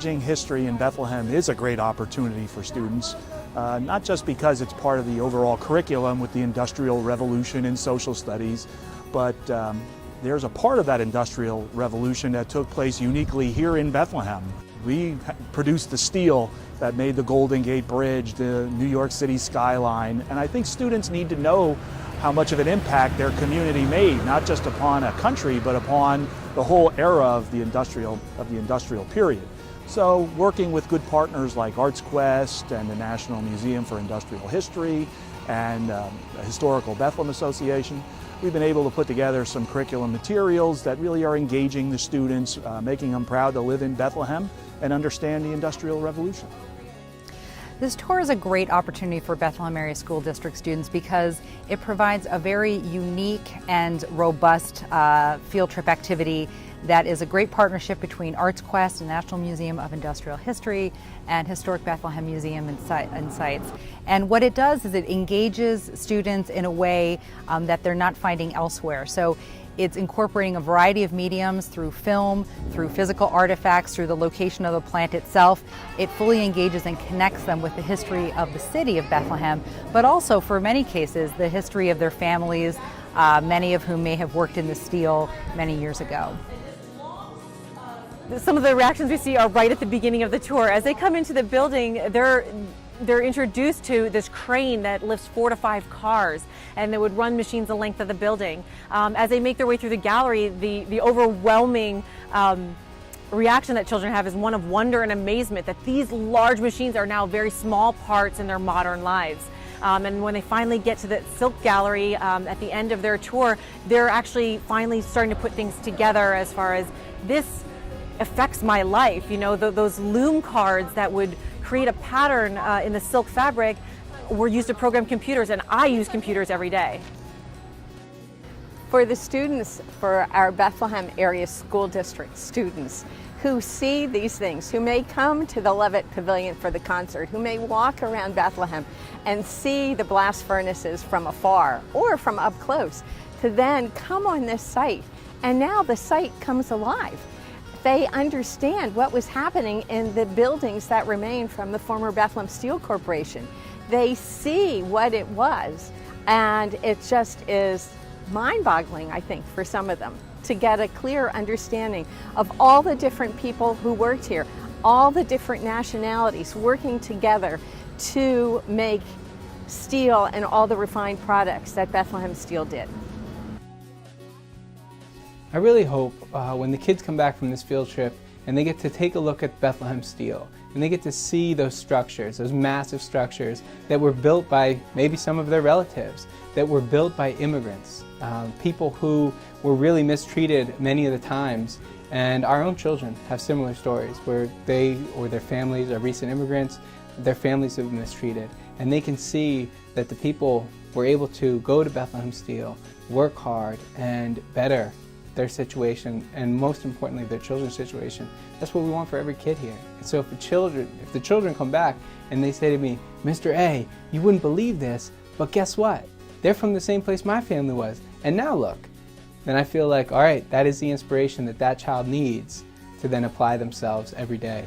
Forging history in Bethlehem is a great opportunity for students, not just because it's part of the overall curriculum with the Industrial Revolution and social studies, but there's a part of that Industrial Revolution that took place uniquely here in Bethlehem. We produced the steel that made the Golden Gate Bridge, the New York City skyline, and I think students need to know how much of an impact their community made, not just upon a country, but upon the whole era of the industrial period. So working with good partners like ArtsQuest and the National Museum for Industrial History and the Historical Bethlehem Association, we've been able to put together some curriculum materials that really are engaging the students, making them proud to live in Bethlehem and understand the Industrial Revolution. This tour is a great opportunity for Bethlehem Area School District students because it provides a very unique and robust field trip activity that is a great partnership between ArtsQuest and National Museum of Industrial History and Historic Bethlehem Museum and Sites. And what it does is it engages students in a way that they're not finding elsewhere. So it's incorporating a variety of mediums through film, through physical artifacts, through the location of the plant itself. It fully engages and connects them with the history of the city of Bethlehem, but also, for many cases, the history of their families, many of whom may have worked in the steel many years ago. Some of the reactions we see are right at the beginning of the tour. As they come into the building, they're introduced to this crane that lifts 4 to 5 cars, and they would run machines the length of the building. As they make their way through the gallery, the overwhelming reaction that children have is one of wonder and amazement that these large machines are now very small parts in their modern lives. And when they finally get to the Silk Gallery at the end of their tour, they're actually finally starting to put things together as far as this affects my life. You know, those loom cards that would create a pattern in the silk fabric were used to program computers, and I use computers every day. For the students, for our Bethlehem Area School District students who see these things, who may come to the Levitt Pavilion for the concert, who may walk around Bethlehem and see the blast furnaces from afar or from up close, to then come on this site, and now the site comes alive. They understand what was happening in the buildings that remain from the former Bethlehem Steel Corporation. They see what it was, and it just is mind-boggling, I think, for some of them to get a clear understanding of all the different people who worked here, all the different nationalities working together to make steel and all the refined products that Bethlehem Steel did. I really hope when the kids come back from this field trip and they get to take a look at Bethlehem Steel and they get to see those structures, those massive structures that were built by maybe some of their relatives, that were built by immigrants, people who were really mistreated many of the times. And our own children have similar stories where they or their families are recent immigrants, their families have been mistreated, and they can see that the people were able to go to Bethlehem Steel, work hard, and better their situation, and most importantly their children's situation. That's what we want for every kid here. And so if the children come back and they say to me, "Mr. A, you wouldn't believe this, but guess what? They're from the same place my family was, and now look," then I feel like, all right, that is the inspiration that that child needs to then apply themselves every day.